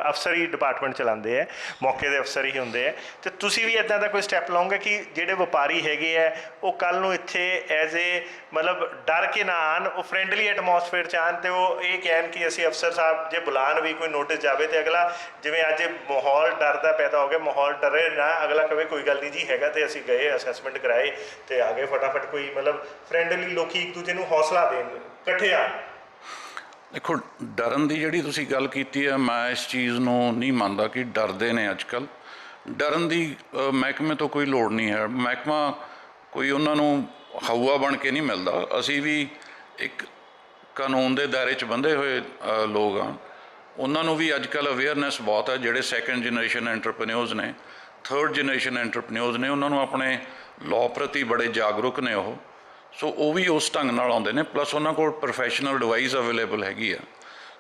ਅਫਸਰ ਹੀ ਡਿਪਾਰਟਮੈਂਟ ਚਲਾਉਂਦੇ ਹੈ, ਮੌਕੇ ਦੇ ਅਫਸਰ ਹੀ ਹੁੰਦੇ ਹੈ। ਤੇ ਤੁਸੀਂ ਵੀ ਇੱਦਾਂ ਦਾ ਕੋਈ ਸਟੈਪ ਲਓਗੇ ਕਿ ਜਿਹੜੇ ਵਪਾਰੀ ਹੈਗੇ ਹੈ ਉਹ ਕੱਲ੍ਹ ਨੂੰ ਇੱਥੇ ਐਜ਼ ਏ ਮਤਲਬ ਡਰ ਕੇ ਨਾ ਆਉਣ, ਉਹ ਫਰੈਂਡਲੀ ਐਟਮੋਸਫੇਅਰ 'ਚ ਆਉਣ, ਅਤੇ ਉਹ ਇਹ ਕਹਿਣ ਕਿ ਅਸੀਂ ਅਫਸਰ ਸਾਹਿਬ ਜੇ ਬੁਲਾਉਣ ਵੀ ਕੋਈ ਨੋਟਿਸ ਜਾਵੇ ਤੇ ਅਗਲਾ, ਜਿਵੇਂ ਅੱਜ ਮਾਹੌਲ ਡਰ ਦਾ ਪੈਦਾ ਹੋ ਗਿਆ, ਮਾਹੌਲ ਡਰੇ ਨਾ, ਅਗਲਾ ਕਵੇ ਕੋਈ ਗੱਲ ਨਹੀਂ ਜੀ ਹੈਗਾ, ਤੇ ਅਸੀਂ ਗਏ ਅਸੈਸਮੈਂਟ ਕਰਾਏ ਤੇ ਆ ਗਏ ਫਟਾਫਟ। ਕੋਈ ਮਤਲਬ ਫਰੈਂਡਲੀ ਲੋਕੀ ਇੱਕ ਦੂਜੇ ਨੂੰ ਹੌਸਲਾ ਦੇਣ, ਇਕੱਠੇ ਆਉਣ। ਦੇਖੋ, ਡਰਨ ਦੀ ਜਿਹੜੀ ਤੁਸੀਂ ਗੱਲ ਕੀਤੀ ਹੈ, ਮੈਂ ਇਸ ਚੀਜ਼ ਨੂੰ ਨਹੀਂ ਮੰਨਦਾ ਕਿ ਡਰਦੇ ਨੇ ਅੱਜ ਕੱਲ੍ਹ। ਡਰਨ ਦੀ ਮਹਿਕਮੇ ਤੋਂ ਕੋਈ ਲੋੜ ਨਹੀਂ ਹੈ। ਮਹਿਕਮਾ ਕੋਈ ਉਹਨਾਂ ਨੂੰ ਹਊਆ ਬਣ ਕੇ ਨਹੀਂ ਮਿਲਦਾ। ਅਸੀਂ ਵੀ ਇੱਕ ਕਾਨੂੰਨ ਦੇ ਦਾਇਰੇ 'ਚ ਬੰਧੇ ਹੋਏ ਲੋਕ ਹਾਂ। ਉਹਨਾਂ ਨੂੰ ਵੀ ਅੱਜ ਕੱਲ੍ਹ ਅਵੇਅਰਨੈਸ ਬਹੁਤ ਹੈ। ਜਿਹੜੇ ਸੈਕੰਡ ਜਨਰੇਸ਼ਨ ਐਂਟਰਪ੍ਰੇਨਿਓਰਸ ਨੇ, ਥਰਡ ਜਨਰੇਸ਼ਨ ਐਂਟਰਪ੍ਰੇਨਿਓਰਸ ਨੇ, ਉਹਨਾਂ ਨੂੰ ਆਪਣੇ ਲਾਅ ਪ੍ਰਤੀ ਬੜੇ ਜਾਗਰੂਕ ਨੇ ਉਹ। ਸੋ ਉਹ ਵੀ ਉਸ ਢੰਗ ਨਾਲ ਆਉਂਦੇ ਨੇ, ਪਲੱਸ ਉਹਨਾਂ ਕੋਲ ਪ੍ਰੋਫੈਸ਼ਨਲ ਐਡਵਾਈਸ ਅਵੇਲੇਬਲ ਹੈਗੀ ਆ।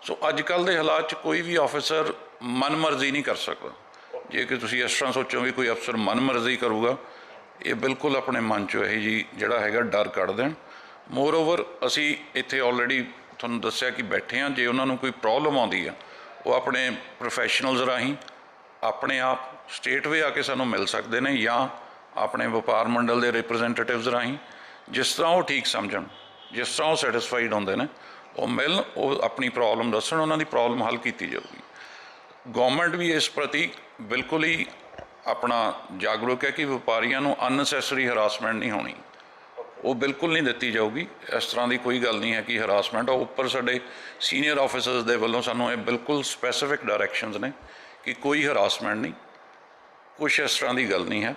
ਸੋ ਅੱਜ ਕੱਲ੍ਹ ਦੇ ਹਾਲਾਤ 'ਚ ਕੋਈ ਵੀ ਆਫਿਸਰ ਮਨਮਰਜ਼ੀ ਨਹੀਂ ਕਰ ਸਕਦਾ। ਜੇ ਕਿ ਤੁਸੀਂ ਇਸ ਤਰ੍ਹਾਂ ਸੋਚੋ ਵੀ ਕੋਈ ਅਫਸਰ ਮਨਮਰਜ਼ੀ ਕਰੂਗਾ, ਇਹ ਬਿਲਕੁਲ ਆਪਣੇ ਮਨ 'ਚੋਂ ਇਹ ਜੀ ਜਿਹੜਾ ਹੈਗਾ ਡਰ ਕੱਢ ਦੇਣ। ਮੋਰ ਓਵਰ ਅਸੀਂ ਇੱਥੇ ਆਲਰੇਡੀ ਤੁਹਾਨੂੰ ਦੱਸਿਆ ਕਿ ਬੈਠੇ ਹਾਂ। ਜੇ ਉਹਨਾਂ ਨੂੰ ਕੋਈ ਪ੍ਰੋਬਲਮ ਆਉਂਦੀ ਆ, ਉਹ ਆਪਣੇ ਪ੍ਰੋਫੈਸ਼ਨਲਜ਼ ਰਾਹੀਂ ਆਪਣੇ ਆਪ ਸਟੇਟ ਵੇ ਆ ਕੇ ਸਾਨੂੰ ਮਿਲ ਸਕਦੇ ਨੇ, ਜਾਂ ਆਪਣੇ ਵਪਾਰ ਮੰਡਲ ਦੇ ਰਿਪਰੈਜ਼ੈਂਟੇਟਿਵਜ਼ ਰਾਹੀਂ, ਜਿਸ ਤਰ੍ਹਾਂ ਉਹ ਠੀਕ ਸਮਝਣ, ਜਿਸ ਤਰ੍ਹਾਂ ਉਹ ਸੈਟਿਸਫਾਈਡ ਹੁੰਦੇ ਨੇ, ਉਹ ਮਿਲਣ, ਉਹ ਆਪਣੀ ਪ੍ਰੋਬਲਮ ਦੱਸਣ, ਉਹਨਾਂ ਦੀ ਪ੍ਰੋਬਲਮ ਹੱਲ ਕੀਤੀ ਜਾਊਗੀ। ਗੌਰਮੈਂਟ ਵੀ ਇਸ ਪ੍ਰਤੀ ਬਿਲਕੁਲ ਹੀ ਆਪਣਾ ਜਾਗਰੂਕ ਹੈ ਕਿ ਵਪਾਰੀਆਂ ਨੂੰ ਅਨਨੈਸੈਸਰੀ ਹਰਾਸਮੈਂਟ ਨਹੀਂ ਹੋਣੀ, ਉਹ ਬਿਲਕੁਲ ਨਹੀਂ ਦਿੱਤੀ ਜਾਊਗੀ। ਇਸ ਤਰ੍ਹਾਂ ਦੀ ਕੋਈ ਗੱਲ ਨਹੀਂ ਹੈ ਕਿ ਹਰਾਸਮੈਂਟ ਆ। ਉੱਪਰ ਸਾਡੇ ਸੀਨੀਅਰ ਆਫਿਸਰਸ ਦੇ ਵੱਲੋਂ ਸਾਨੂੰ ਇਹ ਬਿਲਕੁਲ ਸਪੈਸੀਫਿਕ ਡਾਇਰੈਕਸ਼ਨਸ ਨੇ ਕਿ ਕੋਈ ਹਰਾਸਮੈਂਟ ਨਹੀਂ, ਕੁਛ ਇਸ ਤਰ੍ਹਾਂ ਦੀ ਗੱਲ ਨਹੀਂ ਹੈ।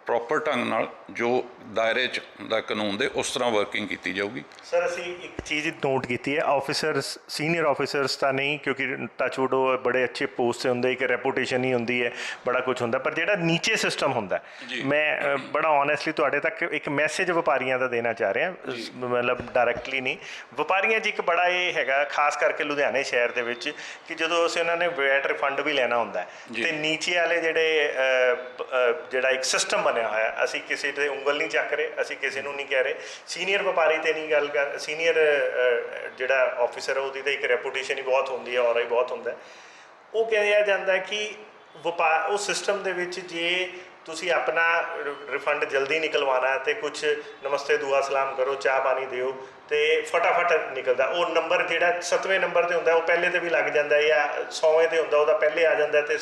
ਪ੍ਰੋਪਰ ਢੰਗ ਨਾਲ ਜੋ ਦਾਇਰੇ 'ਚ ਦਾ ਕਾਨੂੰਨ ਦੇ, ਉਸ ਤਰ੍ਹਾਂ ਵਰਕਿੰਗ ਕੀਤੀ ਜਾਊਗੀ। ਸਰ, ਅਸੀਂ ਇੱਕ ਚੀਜ਼ ਨੋਟ ਕੀਤੀ ਹੈ, ਆਫਿਸਰਸ, ਸੀਨੀਅਰ ਆਫਿਸਰਸ ਤਾਂ ਨਹੀਂ, ਕਿਉਂਕਿ ਟੱਚਵੁੱਡ ਉਹ ਬੜੇ ਅੱਛੇ ਪੋਸਟ 'ਤੇ ਹੁੰਦੇ, ਇੱਕ ਰੈਪੂਟੇਸ਼ਨ ਹੀ ਹੁੰਦੀ ਹੈ, ਬੜਾ ਕੁਝ ਹੁੰਦਾ, ਪਰ ਜਿਹੜਾ ਨੀਚੇ ਸਿਸਟਮ ਹੁੰਦਾ, ਮੈਂ ਬੜਾ ਓਨੈਸਟਲੀ ਤੁਹਾਡੇ ਤੱਕ ਇੱਕ ਮੈਸੇਜ ਵਪਾਰੀਆਂ ਦਾ ਦੇਣਾ ਚਾਹ ਰਿਹਾ, ਮਤਲਬ ਡਾਇਰੈਕਟਲੀ ਨਹੀਂ। ਵਪਾਰੀਆਂ 'ਚ ਇੱਕ ਬੜਾ ਇਹ ਹੈਗਾ, ਖਾਸ ਕਰਕੇ ਲੁਧਿਆਣੇ ਸ਼ਹਿਰ ਦੇ ਵਿੱਚ, ਕਿ ਜਦੋਂ ਅਸੀਂ ਉਹਨਾਂ ਨੇ ਵੈਟ ਰਿਫੰਡ ਵੀ ਲੈਣਾ ਹੁੰਦਾ ਤੇ ਨੀਚੇ ਵਾਲੇ ਜਿਹੜਾ ਇੱਕ ਸਿਸਟਮ ਬਣਿਆ ਹੋਇਆ, ਅਸੀਂ ਕਿਸੇ 'ਤੇ ਉਂਗਲ ਨਹੀਂ ਚੱਕ ਰਹੇ, ਅਸੀਂ ਕਿਸੇ ਨੂੰ ਨਹੀਂ ਕਹਿ ਰਹੇ, ਸੀਨੀਅਰ ਵਪਾਰੀ 'ਤੇ ਨਹੀਂ ਗੱਲ ਕਰ, ਸੀਨੀਅਰ ਜਿਹੜਾ ਆਫਿਸਰ ਉਹਦੀ ਤਾਂ ਇੱਕ ਰੈਪੂਟੇਸ਼ਨ ਹੀ ਬਹੁਤ ਹੁੰਦੀ ਹੈ, ਔਰ ਹੀ ਬਹੁਤ ਹੁੰਦਾ। ਉਹ ਕਿਹਾ ਜਾਂਦਾ ਕਿ ਵਪਾਰ ਉਸ ਸਿਸਟਮ ਦੇ ਵਿੱਚ ਜੇ ਤੁਸੀਂ ਆਪਣਾ ਰਿਫੰਡ ਜਲਦੀ ਨਿਕਲਵਾਉਣਾ ਤੇ ਕੁਛ ਨਮਸਤੇ ਦੁਆ ਸਲਾਮ ਕਰੋ, ਚਾਹ ਪਾਣੀ ਦਿਓ, ਤੇ ਫਟਾਫਟ ਨਿਕਲਦਾ। ਉਹ ਨੰਬਰ ਜਿਹੜਾ 7ਵੇਂ ਨੰਬਰ 'ਤੇ ਹੁੰਦਾ, ਉਹ ਪਹਿਲੇ 'ਤੇ ਵੀ ਲੱਗ ਜਾਂਦਾ, ਜਾਂ 100ਵੇਂ 'ਤੇ ਹੁੰਦਾ, ਉਹਦਾ ਪਹਿਲੇ ਆ ਜਾਂਦਾ, ਤੇ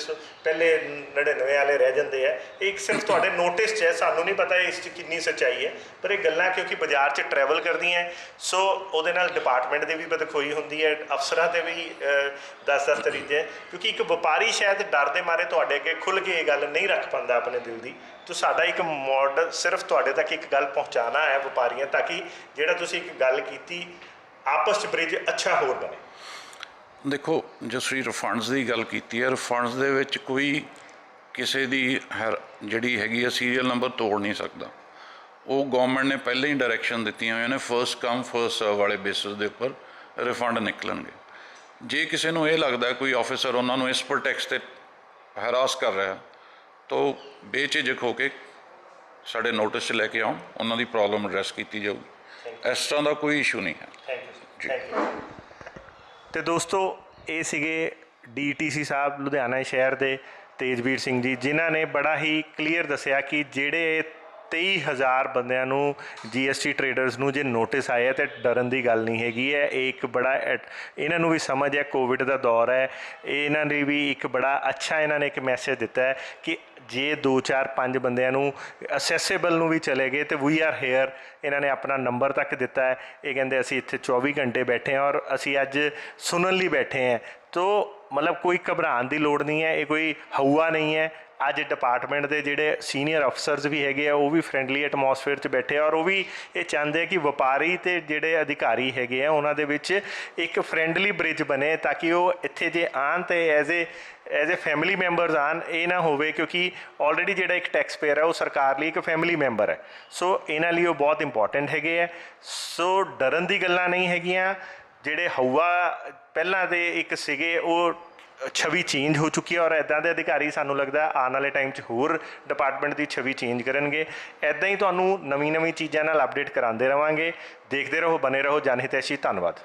ਪਹਿਲੇ 99 ਵਾਲੇ ਰਹਿ ਜਾਂਦੇ ਆ। ਇਹ ਇੱਕ ਸਿਰਫ ਤੁਹਾਡੇ ਨੋਟਿਸ 'ਚ ਹੈ, ਸਾਨੂੰ ਨਹੀਂ ਪਤਾ ਇਸ 'ਚ ਕਿੰਨੀ ਸੱਚਾਈ ਹੈ, ਪਰ ਇਹ ਗੱਲਾਂ ਕਿਉਂਕਿ ਬਾਜ਼ਾਰ 'ਚ ਟਰੈਵਲ ਕਰਦੀਆਂ, ਸੋ ਉਹਦੇ ਨਾਲ ਡਿਪਾਰਟਮੈਂਟ ਦੀ ਵੀ ਬਦਖੋਈ ਹੁੰਦੀ ਹੈ, ਅਫਸਰਾਂ 'ਤੇ ਵੀ 10-10 ਤਰੀਕੇ, ਕਿਉਂਕਿ ਇੱਕ ਵਪਾਰੀ ਸ਼ਾਇਦ ਡਰ ਦੇ ਮਾਰੇ ਤੁਹਾਡੇ ਅੱਗੇ ਖੁੱਲ੍ਹ ਕੇ ਇਹ ਗੱਲ ਨਹੀਂ ਰੱਖ ਪਾਉਂਦਾ ਆਪਣੇ ਦਿਲ ਦੀ। ਤਾਂ ਸਾਡਾ ਇੱਕ ਮੋਡਲ ਸਿਰਫ ਤੁਹਾਡੇ ਤੱਕ ਇੱਕ ਗੱਲ ਪਹੁੰਚਾਉਣਾ ਹੈ ਵਪਾਰੀਆਂ, ਤਾਂ ਕਿ ਜਿਹੜਾ ਤੁਸੀਂ ਇੱਕ ਗੱਲ ਕੀਤੀ ਆਪਸ 'ਚ ਬ੍ਰਿਜ ਅੱਛਾ ਹੋਰ ਬਣੇ। ਦੇਖੋ, ਜੋ ਤੁਸੀਂ ਰਿਫੰਡਸ ਦੀ ਗੱਲ ਕੀਤੀ ਹੈ, ਰਿਫੰਡਸ ਦੇ ਵਿੱਚ ਕੋਈ ਕਿਸੇ ਦੀ ਜਿਹੜੀ ਹੈਗੀ ਆ ਸੀਰੀਅਲ ਨੰਬਰ ਤੋੜ ਨਹੀਂ ਸਕਦਾ। ਉਹ ਗੌਰਮੈਂਟ ਨੇ ਪਹਿਲਾਂ ਹੀ ਡਾਇਰੈਕਸ਼ਨ ਦਿੱਤੀਆਂ ਹੋਈਆਂ ਨੇ, ਫਸਟ ਕਮ ਫਸਟ ਸਰਵ ਵਾਲੇ ਬੇਸਿਸ ਦੇ ਉੱਪਰ ਰਿਫੰਡ ਨਿਕਲਣਗੇ। ਜੇ ਕਿਸੇ ਨੂੰ ਇਹ ਲੱਗਦਾ ਕੋਈ ਆਫਿਸਰ ਉਹਨਾਂ ਨੂੰ ਇਸ ਪ੍ਰਟੈਕਸਟ 'ਤੇ ਹਰਾਸ ਕਰ ਰਿਹਾ, ਤਾਂ ਬੇਝਿਜਕ ਹੋ ਕੇ ਸਾਡੇ ਨੋਟਿਸ 'ਚ ਲੈ ਕੇ ਆਉਣ, ਉਹਨਾਂ ਦੀ ਪ੍ਰੋਬਲਮ ਐਡਰੈਸ ਕੀਤੀ ਜਾਊਗੀ। ਇਸ ਤਰ੍ਹਾਂ ਦਾ ਕੋਈ ਇਸ਼ੂ ਨਹੀਂ ਹੈ। Thank you. ਤੇ ਦੋਸਤੋ, ਇਹ ਸੀਗੇ DTC ਸਾਹਿਬ ਲੁਧਿਆਣਾ ਸ਼ਹਿਰ ਦੇ ਤੇਜਵੀਰ ਸਿੰਘ ਜੀ, ਜਿਨ੍ਹਾਂ ਨੇ ਬੜਾ ਹੀ ਕਲੀਅਰ ਦੱਸਿਆ ਕਿ ਜਿਹੜੇ 23,000 ਬੰਦਿਆਂ ਨੂੰ GST ਟਰੇਡਰਸ ਨੂੰ ਜੇ ਨੋਟਿਸ ਆਏ ਤਾਂ ਡਰਨ ਦੀ ਗੱਲ ਨਹੀਂ ਹੈਗੀ ਹੈ। ਇਹ ਇੱਕ ਬੜਾ, ਇਹਨਾਂ ਨੂੰ ਵੀ ਸਮਝ ਹੈ ਕੋਵਿਡ ਦਾ ਦੌਰ ਹੈ, ਇਹਨਾਂ ਨੇ ਵੀ ਇੱਕ ਬੜਾ ਅੱਛਾ ਇਹਨਾਂ ਨੇ ਇੱਕ ਮੈਸੇਜ ਦਿੱਤਾ ਹੈ ਕਿ ਜੇ 2-4-5 ਬੰਦਿਆਂ ਨੂੰ ਅਸੈਸੇਬਲ ਨੂੰ ਵੀ ਚਲੇ ਗਏ ਤਾਂ ਵੀ ਆਰ ਹੇਅਰ। ਇਹਨਾਂ ਨੇ ਆਪਣਾ ਨੰਬਰ ਤੱਕ ਦਿੱਤਾ ਹੈ। ਇਹ ਕਹਿੰਦੇ ਅਸੀਂ ਇੱਥੇ 24 ਘੰਟੇ ਬੈਠੇ ਹਾਂ ਔਰ ਅਸੀਂ ਅੱਜ ਸੁਣਨ ਲਈ ਬੈਠੇ ਹਾਂ। ਤੋ ਮਤਲਬ ਕੋਈ ਘਬਰਾਉਣ ਦੀ ਲੋੜ ਨਹੀਂ ਹੈ, ਇਹ ਕੋਈ ਹਊਆ ਨਹੀਂ ਹੈ। ਅੱਜ ਡਿਪਾਰਟਮੈਂਟ ਦੇ ਜਿਹੜੇ ਸੀਨੀਅਰ ਅਫਸਰਸ ਵੀ ਹੈਗੇ ਆ, ਉਹ ਵੀ ਫਰੈਂਡਲੀ ਐਟਮੋਸਫੇਅਰ 'ਚ ਬੈਠੇ ਆ, ਔਰ ਉਹ ਵੀ ਇਹ ਚਾਹੁੰਦੇ ਆ ਕਿ ਵਪਾਰੀ ਅਤੇ ਜਿਹੜੇ ਅਧਿਕਾਰੀ ਹੈਗੇ ਆ ਉਹਨਾਂ ਦੇ ਵਿੱਚ ਇੱਕ ਫਰੈਂਡਲੀ ਬ੍ਰਿਜ ਬਣੇ, ਤਾਂ ਕਿ ਉਹ ਇੱਥੇ ਜੇ ਆਉਣ ਤਾਂ ਐਜ਼ ਏ ਫੈਮਿਲੀ ਮੈਂਬਰਸ ਆਉਣ। ਇਹ ਨਾ ਹੋਵੇ, ਕਿਉਂਕਿ ਆਲਰੇਡੀ ਜਿਹੜਾ ਇੱਕ ਟੈਕਸ ਪੇਅਰ ਹੈ ਉਹ ਸਰਕਾਰ ਲਈ ਇੱਕ ਫੈਮਿਲੀ ਮੈਂਬਰ ਹੈ, ਸੋ ਇਹਨਾਂ ਲਈ ਉਹ ਬਹੁਤ ਇੰਪੋਰਟੈਂਟ ਹੈਗੇ ਹੈ। ਸੋ ਡਰਨ ਦੀ ਗੱਲਾਂ ਨਹੀਂ ਹੈਗੀਆਂ। ਜਿਹੜੇ ਹਊਆ ਪਹਿਲਾਂ ਦੇ ਇੱਕ ਸੀਗੇ, ਉਹ ਛਵੀ ਚੇਂਜ ਹੋ ਚੁੱਕੀ ਹੈ ਔਰ ਇੱਦਾਂ ਦੇ ਅਧਿਕਾਰੀ ਸਾਨੂੰ ਲੱਗਦਾ ਆਉਣ ਵਾਲੇ ਟਾਈਮ 'ਚ ਹੋਰ ਡਿਪਾਰਟਮੈਂਟ ਦੀ ਛਵੀ ਚੇਂਜ ਕਰਨਗੇ। ਇੱਦਾਂ ਹੀ ਤੁਹਾਨੂੰ ਨਵੀਂ ਚੀਜ਼ਾਂ ਨਾਲ ਅਪਡੇਟ ਕਰਾਉਂਦੇ ਰਵਾਂਗੇ। ਦੇਖਦੇ ਰਹੋ, ਬਨੇ ਰਹੋ ਜਨ ਹਿਤੈਸ਼ੀ। ਧੰਨਵਾਦ।